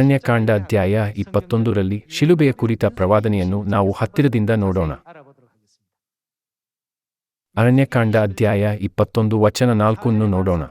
ಅರಣ್ಯಕಾಂಡ ಅಧ್ಯಾಯ 21ರಲ್ಲಿ ಶಿಲುಬೆಯ ಕುರಿತ ಪ್ರವಾದನೆಯನ್ನು ನಾವು ಹತ್ತಿರದಿಂದ ನೋಡೋಣ. ಅರಣ್ಯಕಾಂಡ ಅಧ್ಯಾಯ 21 ವಚನ 4 ನೋಡೋಣ.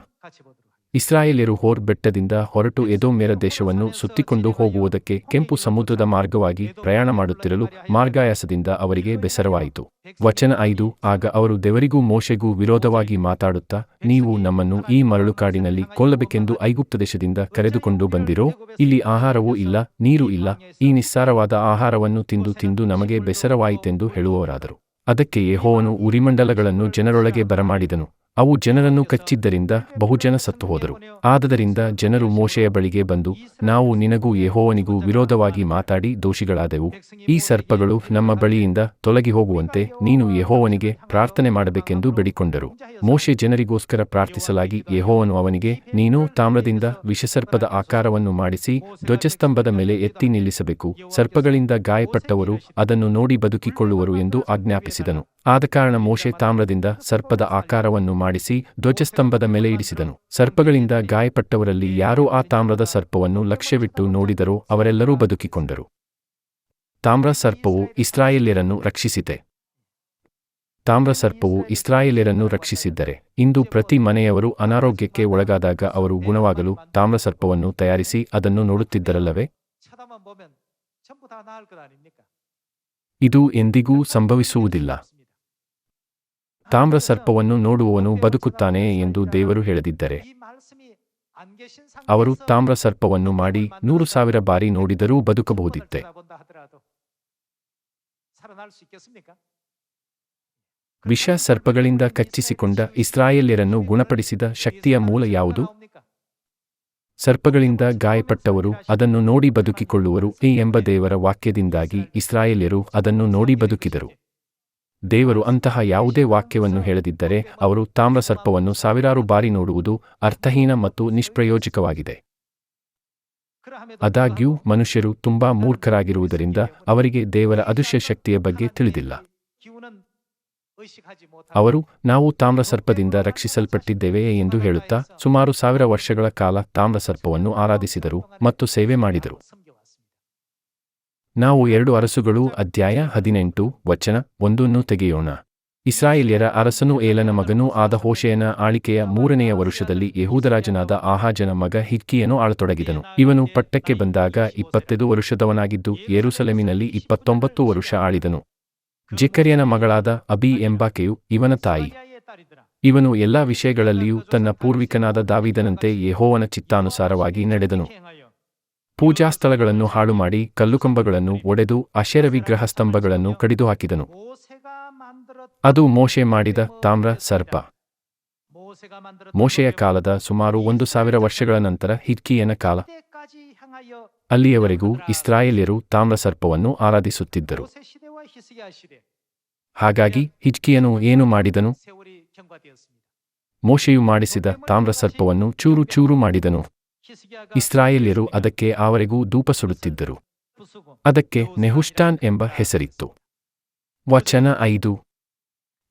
ಇಸ್ರಾಯೇಲ್ಯರು ಹೋರ್ ಬೆಟ್ಟದಿಂದ ಹೊರಟು ಎದೋಮ್ಯರ ದೇಶವನ್ನು ಸುತ್ತಿಕೊಂಡು ಹೋಗುವುದಕ್ಕೆ ಕೆಂಪು ಸಮುದ್ರದ ಮಾರ್ಗವಾಗಿ ಪ್ರಯಾಣ ಮಾಡುತ್ತಿರಲು ಮಾರ್ಗಾಯಾಸದಿಂದ ಅವರಿಗೆ ಬೇಸರವಾಯಿತು. ವಚನ 5 ಆಗ ಅವರು ದೇವರಿಗೂ ಮೋಶೆಗೂ ವಿರೋಧವಾಗಿ ಮಾತಾಡುತ್ತಾ, ನೀವು ನಮ್ಮನ್ನು ಈ ಮರಳುಕಾಡಿನಲ್ಲಿ ಕೊಲ್ಲಬೇಕೆಂದು ಐಗುಪ್ತ ದೇಶದಿಂದ ಕರೆದುಕೊಂಡು ಬಂದಿರೋ? ಇಲ್ಲಿ ಆಹಾರವೂ ಇಲ್ಲ, ನೀರೂ ಇಲ್ಲ. ಈ ನಿಸ್ಸಾರವಾದ ಆಹಾರವನ್ನು ತಿಂದು ತಿಂದು ನಮಗೆ ಬೇಸರವಾಯಿತೆಂದು ಹೇಳುವವರಾದರು. ಅದಕ್ಕೆ ಯೆಹೋವನು ಉರಿಮಂಡಲಗಳನ್ನು ಜನರೊಳಗೆ ಬರಮಾಡಿದನು. ಅವು ಜನರನ್ನು ಕಚ್ಚಿದ್ದರಿಂದ ಬಹುಜನ ಸತ್ತುಹೋದರು. ಆದದರಿಂದ ಜನರು ಮೋಶೆಯ ಬಳಿಗೆ ಬಂದು, ನಾವು ನಿನಗೂ ಯೆಹೋವನಿಗೂ ವಿರೋಧವಾಗಿ ಮಾತಾಡಿ ದೋಷಿಗಳಾದೆವು. ಈ ಸರ್ಪಗಳು ನಮ್ಮ ಬಳಿಯಿಂದ ತೊಲಗಿ ಹೋಗುವಂತೆ ನೀನು ಯೆಹೋವನಿಗೆ ಪ್ರಾರ್ಥನೆ ಮಾಡಬೇಕೆಂದು ಬೇಡಿಕೊಂಡರು. ಮೋಶೆ ಜನರಿಗೋಸ್ಕರ ಪ್ರಾರ್ಥಿಸಲಾಗಿ ಯೆಹೋವನು ಅವನಿಗೆ, ನೀನು ತಾಮ್ರದಿಂದ ವಿಷಸರ್ಪದ ಆಕಾರವನ್ನು ಮಾಡಿಸಿ ಧ್ವಜಸ್ತಂಭದ ಮೇಲೆ ಎತ್ತಿ ನಿಲ್ಲಿಸಬೇಕು. ಸರ್ಪಗಳಿಂದ ಗಾಯಪಟ್ಟವರು ಅದನ್ನು ನೋಡಿ ಬದುಕಿಕೊಳ್ಳುವರು ಎಂದು ಆಜ್ಞಾಪಿಸಿದನು. ಆದಕಾರಣ ಮೋಶೆ ತಾಮ್ರದಿಂದ ಸರ್ಪದ ಆಕಾರವನ್ನು ಮಾಡಿಸಿ ಧ್ವಜಸ್ತಂಭದ ಮೇಲೆ ಇಡಿಸಿದನು. ಸರ್ಪಗಳಿಂದ ಗಾಯಪಟ್ಟವರಲ್ಲಿ ಯಾರು ಆ ತಾಮ್ರದ ಸರ್ಪವನ್ನು ಲಕ್ಷ್ಯವಿಟ್ಟು ನೋಡಿದರೋ ಅವರೆಲ್ಲರೂ ಬದುಕಿಕೊಂಡರು. ತಾಮ್ರ ಸರ್ಪವು ಇಸ್ರಾಯೇಲ್ಯರನ್ನು ರಕ್ಷಿಸಿತೆ. ತಾಮ್ರ ಸರ್ಪವು ಇಸ್ರಾಯೇಲ್ಯರನ್ನು ರಕ್ಷಿಸಿದ್ದರೆ ಇಂದು ಪ್ರತಿ ಮನೆಯವರು ಅನಾರೋಗ್ಯಕ್ಕೆ ಒಳಗಾದಾಗ ಅವರು ಗುಣವಾಗಲು ತಾಮ್ರ ಸರ್ಪವನ್ನು ತಯಾರಿಸಿ ಅದನ್ನು ನೋಡುತ್ತಿದ್ದರಲ್ಲವೇ? ಇದು ಎಂದಿಗೂ ಸಂಭವಿಸುವುದಿಲ್ಲ. ತಾಮ್ರ ಸರ್ಪವನ್ನು ನೋಡುವವನು ಬದುಕುತ್ತಾನೆ ಎಂದು ದೇವರು ಹೇಳದಿದ್ದರೆ ಅವರು ತಾಮ್ರ ಸರ್ಪವನ್ನು ಮಾಡಿ 100,000 ಬಾರಿ ನೋಡಿದರೂ ಬದುಕಬಹುದಿತ್ತೆ. ವಿಷ ಸರ್ಪಗಳಿಂದ ಕಚ್ಚಿಸಿಕೊಂಡ ಇಸ್ರಾಯೇಲ್ಯರನ್ನು ಗುಣಪಡಿಸಿದ ಶಕ್ತಿಯ ಮೂಲ ಯಾವುದು? ಸರ್ಪಗಳಿಂದ ಗಾಯಪಟ್ಟವರು ಅದನ್ನು ನೋಡಿ ಬದುಕಿಕೊಳ್ಳುವರು ಎಂಬ ದೇವರ ವಾಕ್ಯದಿಂದಾಗಿ ಇಸ್ರಾಯೇಲ್ಯರು ಅದನ್ನು ನೋಡಿ ಬದುಕಿದರು. ದೇವರು ಅಂತಹ ಯಾವುದೇ ವಾಕ್ಯವನ್ನು ಹೇಳದಿದ್ದರೆ ಅವರು ತಾಮ್ರ ಸರ್ಪವನ್ನು 1000 ಬಾರಿ ನೋಡುವುದು ಅರ್ಥಹೀನ ಮತ್ತು ನಿಷ್ಪ್ರಯೋಜಕವಾಗಿದೆ. ಆದಾಗ್ಯೂ ಮನುಷ್ಯರು ತುಂಬಾ ಮೂರ್ಖರಾಗಿರುವುದರಿಂದ ಅವರಿಗೆ ದೇವರ ಅದೃಶ್ಯ ಶಕ್ತಿಯ ಬಗ್ಗೆ ತಿಳಿದಿಲ್ಲ. ಅವರು ನಾವು ತಾಮ್ರ ಸರ್ಪದಿಂದ ರಕ್ಷಿಸಲ್ಪಟ್ಟಿದ್ದೇವೆ ಎಂದು ಹೇಳುತ್ತಾ ಸುಮಾರು 1000 ವರ್ಷಗಳ ಕಾಲ ತಾಮ್ರ ಸರ್ಪವನ್ನು ಆರಾಧಿಸಿದರು ಮತ್ತು ಸೇವೆ ಮಾಡಿದರು. ನಾವು 2 ಅರಸುಗಳು ಅಧ್ಯಾಯ 18 ವಚನ 1 ತೆಗೆಯೋಣ. ಇಸ್ರಾಯೇಲ್ಯರ ಅರಸನೂ ಏಲನ ಮಗನೂ ಆದ ಹೋಶೇಯನ ಆಳಿಕೆಯ 3ನೆಯ ವರುಷದಲ್ಲಿ ಯೆಹೂದರಾಜನಾದ ಆಹಾಜನ ಮಗ ಹಿಜ್ಕೀಯನು ಆಳತೊಡಗಿದನು. ಇವನು ಪಟ್ಟಕ್ಕೆ ಬಂದಾಗ 25 ವರುಷದವನಾಗಿದ್ದು ಯೆರೂಸಲೇಮಿನಲ್ಲಿ 29 ವರುಷ ಆಳಿದನು. ಜೆಕರ್ಯನ ಮಗಳಾದ ಅಬೀ ಎಂಬಾಕೆಯು ಇವನ ತಾಯಿ. ಇವನು ಎಲ್ಲಾ ವಿಷಯಗಳಲ್ಲಿಯೂ ತನ್ನ ಪೂರ್ವಿಕನಾದ ದಾವೀದನಂತೆ ಯೆಹೋವನ ಚಿತ್ತಾನುಸಾರವಾಗಿ ನಡೆದನು. ಪೂಜಾಸ್ಥಳಗಳನ್ನು ಹಾಳುಮಾಡಿ ಕಲ್ಲುಕಂಬಗಳನ್ನು ಒಡೆದು ಅಶೇರ ವಿಗ್ರಹ ಸ್ತಂಭಗಳನ್ನು ಕಡಿದು ಹಾಕಿದನು. ಅದು ಮೋಶೆ ಮಾಡಿದ ತಾಮ್ರ ಸರ್ಪ. ಮೋಶೆಯ ಕಾಲದ ಸುಮಾರು 1000 ವರ್ಷಗಳ ನಂತರ ಹಿಜ್ಕೀಯನ ಕಾಲ. ಅಲ್ಲಿಯವರೆಗೂ ಇಸ್ರಾಯೇಲ್ಯರು ತಾಮ್ರ ಸರ್ಪವನ್ನು ಆರಾಧಿಸುತ್ತಿದ್ದರು. ಹಾಗಾಗಿ ಹಿಜ್ಕೀಯನು ಏನು ಮಾಡಿದನು? ಮೋಶೆಯು ಮಾಡಿಸಿದ ತಾಮ್ರ ಸರ್ಪವನ್ನು ಚೂರು ಚೂರು ಮಾಡಿದನು. ಇಸ್ರಾಯೇಲ್ಯರು ಅದಕ್ಕೆ ಆವರೆಗೂ ಧೂಪ ಸುಡುತ್ತಿದ್ದರು. ಅದಕ್ಕೆ ನೆಹುಷ್ಟಾನ್ ಎಂಬ ಹೆಸರಿತ್ತು. ವಚನ 5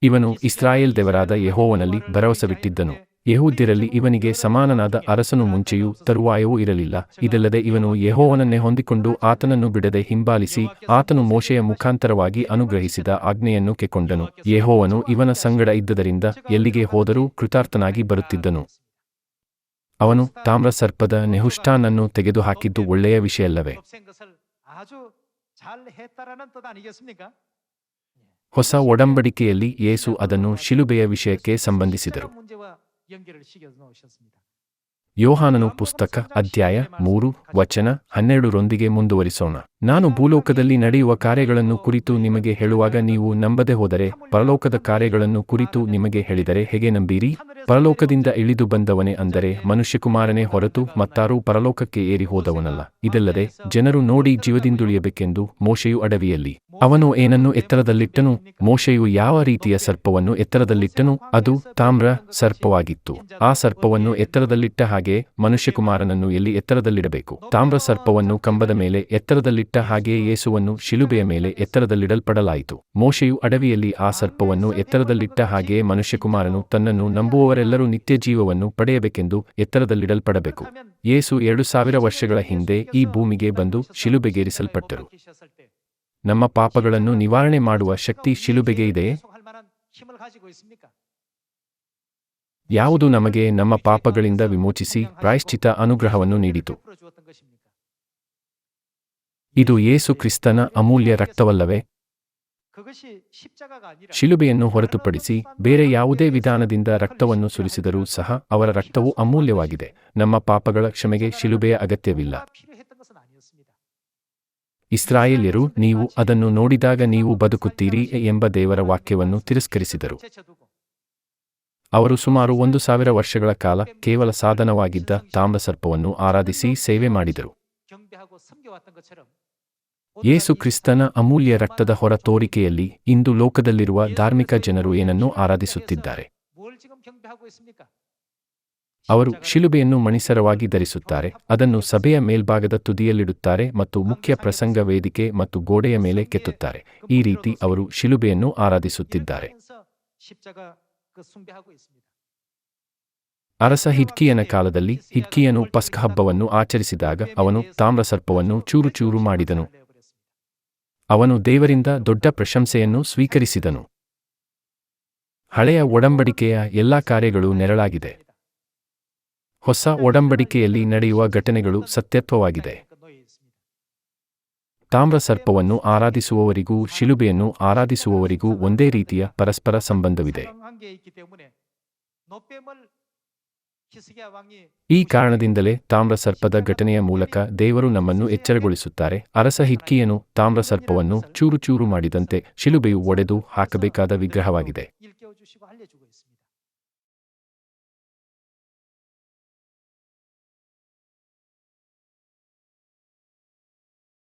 ಇವನು ಇಸ್ರಾಯೇಲ್ ದೇವರಾದ ಯೆಹೋವನಲ್ಲಿ ಭರವಸವಿಟ್ಟಿದ್ದನು. ಯೆಹೂದ್ಯರಲ್ಲಿ ಇವನಿಗೆ ಸಮಾನನಾದ ಅರಸನು ಮುಂಚೆಯೂ ತರುವಾಯವೂ ಇರಲಿಲ್ಲ. ಇದಲ್ಲದೆ ಇವನು ಯೆಹೋವನನ್ನೇ ಹೊಂದಿಕೊಂಡು ಆತನನ್ನು ಬಿಡದೆ ಹಿಂಬಾಲಿಸಿ ಆತನು ಮೋಶೆಯ ಮುಖಾಂತರವಾಗಿ ಅನುಗ್ರಹಿಸಿದ ಆಜ್ಞೆಯನ್ನು ಕೆಕೊಂಡನು. ಯೆಹೋವನು ಇವನ ಸಂಗಡ ಇದ್ದದರಿಂದ ಎಲ್ಲಿಗೆ ಹೋದರೂ ಕೃತಾರ್ಥನಾಗಿ ಬರುತ್ತಿದ್ದನು. ಅವನು ತಾಮ್ರ ಸರ್ಪದ ನೆಹುಷ್ಟಾನ್ ಅನ್ನು ತೆಗೆದುಹಾಕಿದ್ದು ಒಳ್ಳೆಯ ವಿಷಯವಲ್ಲವೇ? ಹೊಸ ಒಡಂಬಡಿಕೆಯಲ್ಲಿ ಯೇಸು ಅದನ್ನು ಶಿಲುಬೆಯ ವಿಷಯಕ್ಕೆ ಸಂಬಂಧಿಸಿದರು. ಯೋಹಾನನು ಪುಸ್ತಕ ಅಧ್ಯಾಯ 3 ವಚನ 12ರೊಂದಿಗೆ ಮುಂದುವರಿಸೋಣ. ನಾನು ಭೂಲೋಕದಲ್ಲಿ ನಡೆಯುವ ಕಾರ್ಯಗಳನ್ನು ಕುರಿತು ನಿಮಗೆ ಹೇಳುವಾಗ ನೀವು ನಂಬದೆ ಹೋದರೆ ಪರಲೋಕದ ಕಾರ್ಯಗಳನ್ನು ಕುರಿತು ನಿಮಗೆ ಹೇಳಿದರೆ ಹೇಗೆ ನಂಬೀರಿ? ಪರಲೋಕದಿಂದ ಇಳಿದು ಬಂದವನೇ ಅಂದರೆ ಮನುಷ್ಯಕುಮಾರನೇ ಹೊರತು ಮತ್ತಾರೂ ಪರಲೋಕಕ್ಕೆ ಏರಿ ಹೋದವನಲ್ಲ. ಇದಲ್ಲದೆ ಜನರು ನೋಡಿ ಜೀವದಿಂದುಳಿಯಬೇಕೆಂದು ಮೋಶೆಯು ಅಡವಿಯಲ್ಲಿ ಅವನು ಏನನ್ನು ಎತ್ತರದಲ್ಲಿಟ್ಟನು? ಮೋಶೆಯು ಯಾವ ರೀತಿಯ ಸರ್ಪವನ್ನು ಎತ್ತರದಲ್ಲಿಟ್ಟನು? ಅದು ತಾಮ್ರ ಸರ್ಪವಾಗಿತ್ತು. ಆ ಸರ್ಪವನ್ನು ಎತ್ತರದಲ್ಲಿಟ್ಟ ಹಾಗೆ ಮನುಷ್ಯಕುಮಾರನನ್ನು ಎಲ್ಲಿ ಎತ್ತರದಲ್ಲಿಡಬೇಕು? ತಾಮ್ರ ಸರ್ಪವನ್ನು ಕಂಬದ ಮೇಲೆ ಎತ್ತರದಲ್ಲಿಟ್ಟ ಇಟ್ಟ ಹಾಗೆಯೇ ಯೇಸುವನ್ನು ಶಿಲುಬೆಯ ಮೇಲೆ ಎತ್ತರದಲ್ಲಿಡಲ್ಪಡಲಾಯಿತು. ಮೋಶೆಯು ಅಡವಿಯಲ್ಲಿ ಆ ಸರ್ಪವನ್ನು ಎತ್ತರದಲ್ಲಿಟ್ಟ ಹಾಗೆಯೇ ಮನುಷ್ಯಕುಮಾರನು ತನ್ನನ್ನು ನಂಬುವವರೆಲ್ಲರೂ ನಿತ್ಯಜೀವವನ್ನು ಪಡೆಯಬೇಕೆಂದು ಎತ್ತರದಲ್ಲಿಡಲ್ಪಡಬೇಕು. ಯೇಸು 2000 ವರ್ಷಗಳ ಹಿಂದೆ ಈ ಭೂಮಿಗೆ ಬಂದು ಶಿಲುಬೆಗೇರಿಸಲ್ಪಟ್ಟರು. ನಮ್ಮ ಪಾಪಗಳನ್ನು ನಿವಾರಣೆ ಮಾಡುವ ಶಕ್ತಿ ಶಿಲುಬೆಗೆ ಇದೆಯೇ? ಯಾವುದು ನಮಗೆ ನಮ್ಮ ಪಾಪಗಳಿಂದ ವಿಮೋಚಿಸಿ ಪ್ರಾಯಶ್ಚಿತ್ತ ಅನುಗ್ರಹವನ್ನು ನೀಡಿತು? ಇದು ಯೇಸು ಕ್ರಿಸ್ತನ ಅಮೂಲ್ಯ ರಕ್ತವಲ್ಲವೇ? ಶಿಲುಬೆಯನ್ನು ಹೊರತುಪಡಿಸಿ ಬೇರೆ ಯಾವುದೇ ವಿಧಾನದಿಂದ ರಕ್ತವನ್ನು ಸುರಿಸಿದರೂ ಸಹ ಅವರ ರಕ್ತವು ಅಮೂಲ್ಯವಾಗಿದೆ. ನಮ್ಮ ಪಾಪಗಳ ಕ್ಷಮೆಗೆ ಶಿಲುಬೆಯ ಅಗತ್ಯವಿಲ್ಲ. ಇಸ್ರಾಯೇಲ್ಯರು, ನೀವು ಅದನ್ನು ನೋಡಿದಾಗ ನೀವು ಬದುಕುತ್ತೀರಿ ಎಂಬ ದೇವರ ವಾಕ್ಯವನ್ನು ತಿರಸ್ಕರಿಸಿದರು. ಅವರು ಸುಮಾರು 1000 ವರ್ಷಗಳ ಕಾಲ ಕೇವಲ ಸಾಧನವಾಗಿದ್ದ ತಾಮ್ರಸರ್ಪವನ್ನು ಆರಾಧಿಸಿ ಸೇವೆ ಮಾಡಿದರು. ಯೇಸು ಕ್ರಿಸ್ತನ ಅಮೂಲ್ಯ ರಕ್ತದ ಹೊರ ತೋರಿಕೆಯಲ್ಲಿ ಇಂದು ಲೋಕದಲ್ಲಿರುವ ಧಾರ್ಮಿಕ ಜನರು ಏನನ್ನು ಆರಾಧಿಸುತ್ತಿದ್ದಾರೆ? ಅವರು ಶಿಲುಬೆಯನ್ನು ಮಣಿಸರವಾಗಿ ಧರಿಸುತ್ತಾರೆ, ಅದನ್ನು ಸಭೆಯ ಮೇಲ್ಭಾಗದ ತುದಿಯಲ್ಲಿಡುತ್ತಾರೆ ಮತ್ತು ಮುಖ್ಯ ಪ್ರಸಂಗ ವೇದಿಕೆ ಮತ್ತು ಗೋಡೆಯ ಮೇಲೆ ಕೆತ್ತುತ್ತಾರೆ. ಈ ರೀತಿ ಅವರು ಶಿಲುಬೆಯನ್ನು ಆರಾಧಿಸುತ್ತಿದ್ದಾರೆ. ಅರಸ ಹಿಜ್ಕೀಯನ ಕಾಲದಲ್ಲಿ ಹಿಜ್ಕೀಯನು ಪಸ್ಕ ಹಬ್ಬವನ್ನು ಆಚರಿಸಿದಾಗ ಅವನು ತಾಮ್ರಸರ್ಪವನ್ನು ಚೂರು ಮಾಡಿದನು. ಅವನು ದೇವರಿಂದ ದೊಡ್ಡ ಪ್ರಶಂಸೆಯನ್ನು ಸ್ವೀಕರಿಸಿದನು. ಹಳೆಯ ಒಡಂಬಡಿಕೆಯ ಎಲ್ಲಾ ಕಾರ್ಯಗಳು ನೆರಳಾಗಿದೆ. ಹೊಸ ಒಡಂಬಡಿಕೆಯಲ್ಲಿ ನಡೆಯುವ ಘಟನೆಗಳು ಸತ್ಯತ್ವವಾಗಿದೆ. ತಾಮ್ರಸರ್ಪವನ್ನು ಆರಾಧಿಸುವವರಿಗೂ ಶಿಲುಬೆಯನ್ನು ಆರಾಧಿಸುವವರಿಗೂ ಒಂದೇ ರೀತಿಯ ಪರಸ್ಪರ ಸಂಬಂಧವಿದೆ. ಈ ಕಾರಣದಿಂದಲೇ ತಾಮ್ರಸರ್ಪದ ಘಟನೆಯ ಮೂಲಕ ದೇವರು ನಮ್ಮನ್ನು ಎಚ್ಚರಗೊಳಿಸುತ್ತಾರೆ. ಅರಸ ಹಿಜ್ಕೀಯನು ತಾಮ್ರಸರ್ಪವನ್ನು ಚೂರು ಮಾಡಿದಂತೆ ಶಿಲುಬೆಯು ಒಡೆದು ಹಾಕಬೇಕಾದ ವಿಗ್ರಹವಾಗಿದೆ.